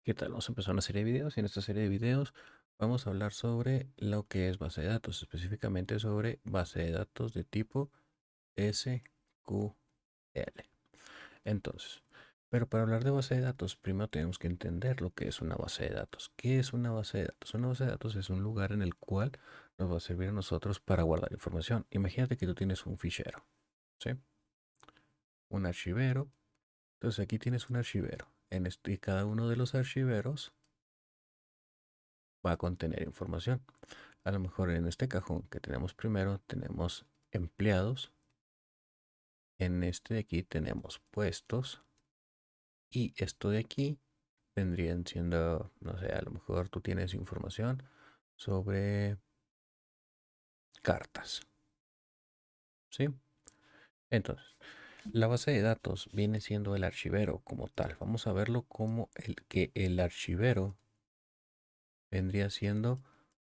¿Qué tal? Vamos a empezar una serie de videos y en esta serie de videos vamos a hablar sobre lo que es base de datos, específicamente sobre base de datos de tipo SQL. Entonces, pero para hablar de base de datos, primero tenemos que entender lo que es una base de datos. ¿Qué es una base de datos? Una base de datos es un lugar en el cual nos va a servir a nosotros para guardar información. Imagínate que tú tienes un fichero, ¿sí? Un archivero. Entonces aquí tienes un archivero. Y cada uno de los archiveros va a contener información. A lo mejor en este cajón que tenemos primero tenemos empleados, en este de aquí tenemos puestos y esto de aquí vendrían siendo, no sé, a lo mejor tú tienes información sobre cartas, ¿sí? Entonces, la base de datos viene siendo el archivero como tal. Vamos a verlo como el archivero vendría siendo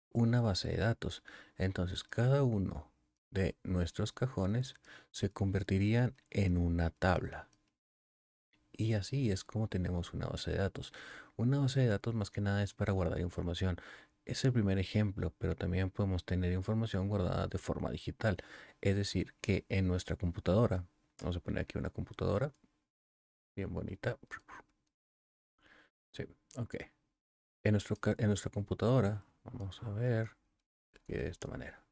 una base de datos. Entonces, cada uno de nuestros cajones se convertirían en una tabla. Y así es como tenemos una base de datos. Una base de datos más que nada es para guardar información. Es el primer ejemplo, pero también podemos tener información guardada de forma digital. Es decir, que en nuestra computadora, vamos a poner aquí una computadora bien bonita. Sí, ok. En nuestra computadora, vamos a ver que de esta manera.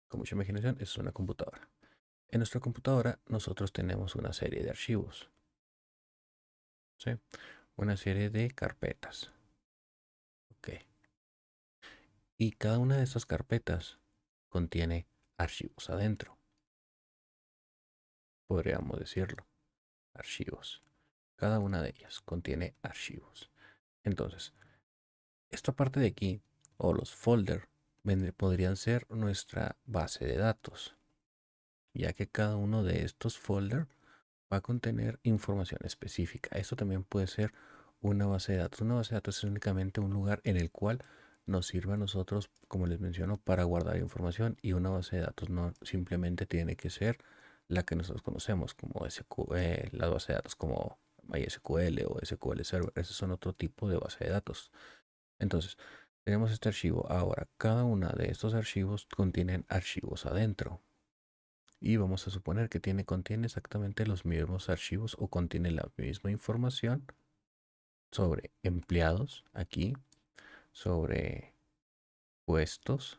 Con mucha imaginación, es una computadora. En nuestra computadora nosotros tenemos una serie de archivos, ¿sí? Una serie de carpetas, ¿ok? Y cada una de estas carpetas contiene archivos adentro, podríamos decirlo, archivos. Cada una de ellas contiene archivos. Entonces, esta parte de aquí, o los folders, podrían ser nuestra base de datos, ya que cada uno de estos folders va a contener información específica. Esto también puede ser una base de datos. Una base de datos es únicamente un lugar en el cual nos sirve a nosotros, como les menciono, para guardar información, y una base de datos no simplemente tiene que ser la que nosotros conocemos como SQL, la base de datos como MySQL o SQL Server. Esos son otro tipo de base de datos. Entonces, tenemos este archivo. Ahora, cada uno de estos archivos contienen archivos adentro. Y vamos a suponer que contiene exactamente los mismos archivos o contiene la misma información sobre empleados aquí, sobre puestos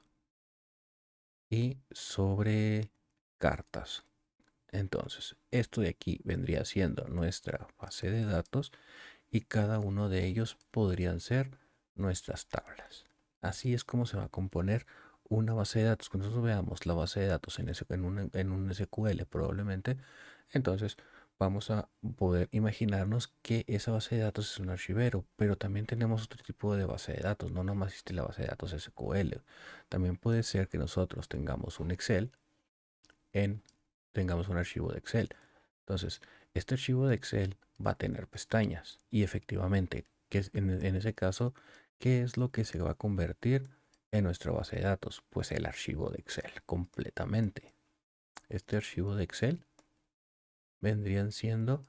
y sobre cartas. Entonces, esto de aquí vendría siendo nuestra base de datos y cada uno de ellos podrían ser nuestras tablas. Así es como se va a componer una base de datos. Cuando nosotros veamos la base de datos en un SQL probablemente, entonces vamos a poder imaginarnos que esa base de datos es un archivero, pero también tenemos otro tipo de base de datos. No nomás existe la base de datos SQL. También puede ser que nosotros tengamos un Excel en, tengamos un archivo de Excel. Entonces, este archivo de Excel va a tener pestañas y efectivamente, en ese caso, ¿qué es lo que se va a convertir en nuestra base de datos? Pues el archivo de Excel completamente. Este archivo de Excel vendrían siendo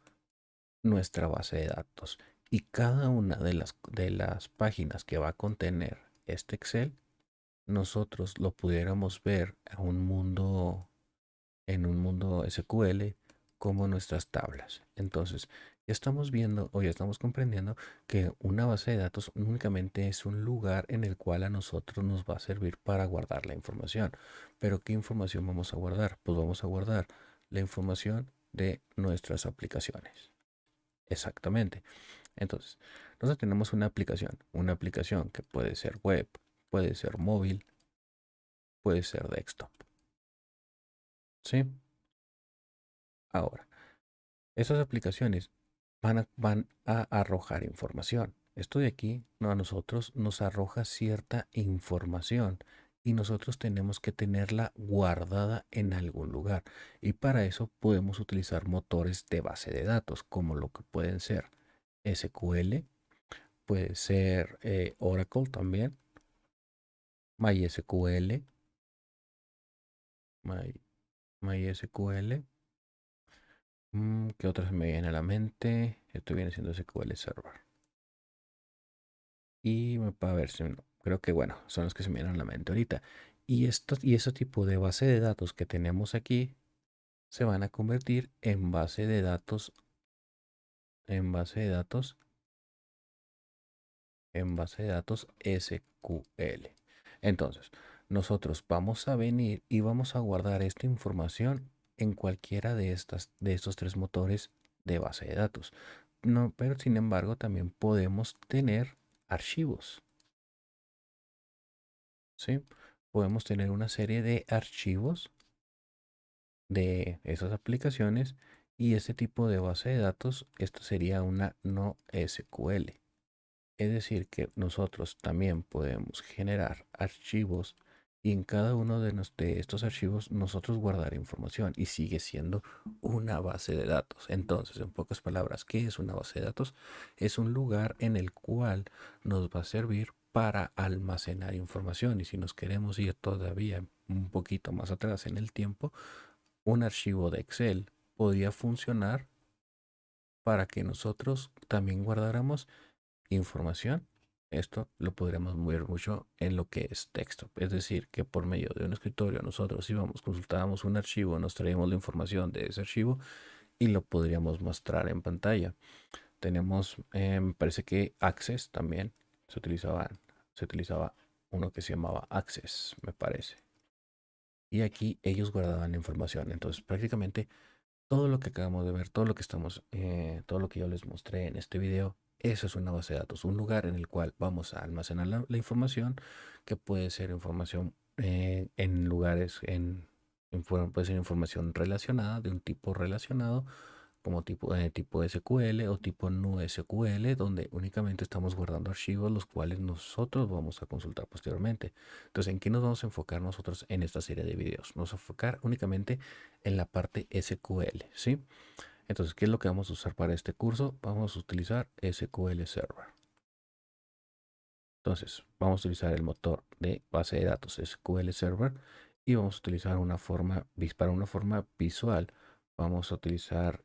nuestra base de datos y cada una de las páginas que va a contener este Excel, nosotros lo pudiéramos ver a un mundo en un mundo SQL como nuestras tablas. Entonces, ya estamos viendo o ya estamos comprendiendo que una base de datos únicamente es un lugar en el cual a nosotros nos va a servir para guardar la información. Pero ¿qué información vamos a guardar? Pues vamos a guardar la información de nuestras aplicaciones. Exactamente. Entonces, nosotros tenemos una aplicación que puede ser web, puede ser móvil, puede ser desktop. ¿Sí? Ahora, esas aplicaciones van a arrojar información. Esto de aquí a nosotros nos arroja cierta información y nosotros tenemos que tenerla guardada en algún lugar. Y para eso podemos utilizar motores de base de datos, como lo que pueden ser SQL, puede ser Oracle también, MySQL, My- MySQL, ¿Qué otras me viene a la mente? Esto viene siendo SQL Server. Y a ver si creo que bueno, son los que se me vienen a la mente ahorita. Y ese tipo de base de datos que tenemos aquí se van a convertir en base de datos, en base de datos, en base de datos SQL. Entonces, nosotros vamos a venir y vamos a guardar esta información en cualquiera de estos tres motores de base de datos. No, pero sin embargo, también podemos tener archivos, ¿sí? Podemos tener una serie de archivos de esas aplicaciones y este tipo de base de datos, esto sería una no SQL. Es decir, que nosotros también podemos generar archivos y en cada uno de estos archivos nosotros guardar información y sigue siendo una base de datos. Entonces, en pocas palabras, ¿qué es una base de datos? Es un lugar en el cual nos va a servir para almacenar información y si nos queremos ir todavía un poquito más atrás en el tiempo, un archivo de Excel podía funcionar para que nosotros también guardáramos información. Esto lo podríamos ver mucho en lo que es texto. Es decir, que por medio de un escritorio nosotros íbamos, consultábamos un archivo, nos traíamos la información de ese archivo y lo podríamos mostrar en pantalla. Tenemos, me parece que Access también se utilizaba uno que se llamaba Access, me parece. Y aquí ellos guardaban la información. Entonces prácticamente todo lo que acabamos de ver, todo lo que yo les mostré en este video, eso es una base de datos, un lugar en el cual vamos a almacenar la información, que puede ser información en lugares, puede ser información relacionada, de un tipo relacionado, como tipo SQL o tipo no SQL, donde únicamente estamos guardando archivos los cuales nosotros vamos a consultar posteriormente. Entonces, ¿en qué nos vamos a enfocar nosotros en esta serie de videos? Nos vamos a enfocar únicamente en la parte SQL, ¿sí? Entonces, ¿qué es lo que vamos a usar para este curso? Vamos a utilizar SQL Server. Entonces, vamos a utilizar el motor de base de datos SQL Server y vamos a utilizar para una forma visual, vamos a utilizar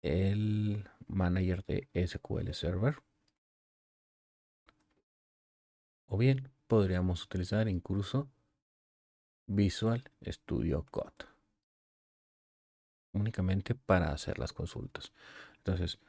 el manager de SQL Server o bien podríamos utilizar incluso Visual Studio Code únicamente para hacer las consultas. Entonces,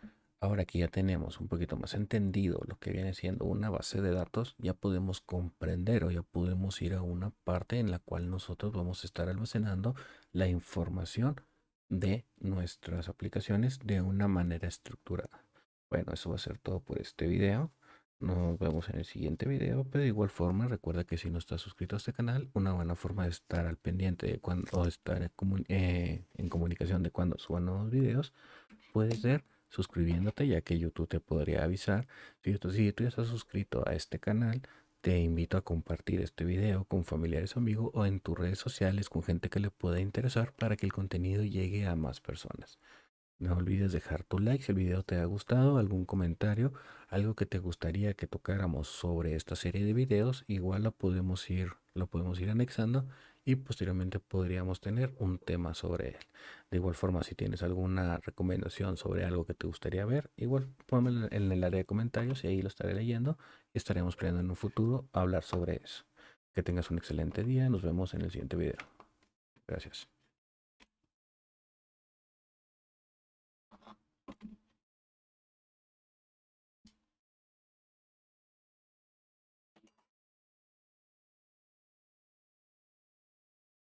ahora que ya tenemos un poquito más entendido lo que viene siendo una base de datos, ya podemos comprender o ya podemos ir a una parte en la cual nosotros vamos a estar almacenando la información de nuestras aplicaciones de una manera estructurada. Bueno, eso va a ser todo por este video. Nos vemos en el siguiente video, pero de igual forma recuerda que si no estás suscrito a este canal, una buena forma de estar al pendiente de cuando o estar en comunicación de cuando suban nuevos videos puede ser suscribiéndote, ya que YouTube te podría avisar. Si tú ya estás suscrito a este canal, te invito a compartir este video con familiares o amigos o en tus redes sociales con gente que le pueda interesar para que el contenido llegue a más personas. No olvides dejar tu like si el video te ha gustado, algún comentario, algo que te gustaría que tocáramos sobre esta serie de videos, igual lo podemos ir anexando y posteriormente podríamos tener un tema sobre él. De igual forma, si tienes alguna recomendación sobre algo que te gustaría ver, igual ponme en el área de comentarios y ahí lo estaré leyendo y estaremos planeando en un futuro hablar sobre eso. Que tengas un excelente día, nos vemos en el siguiente video. Gracias.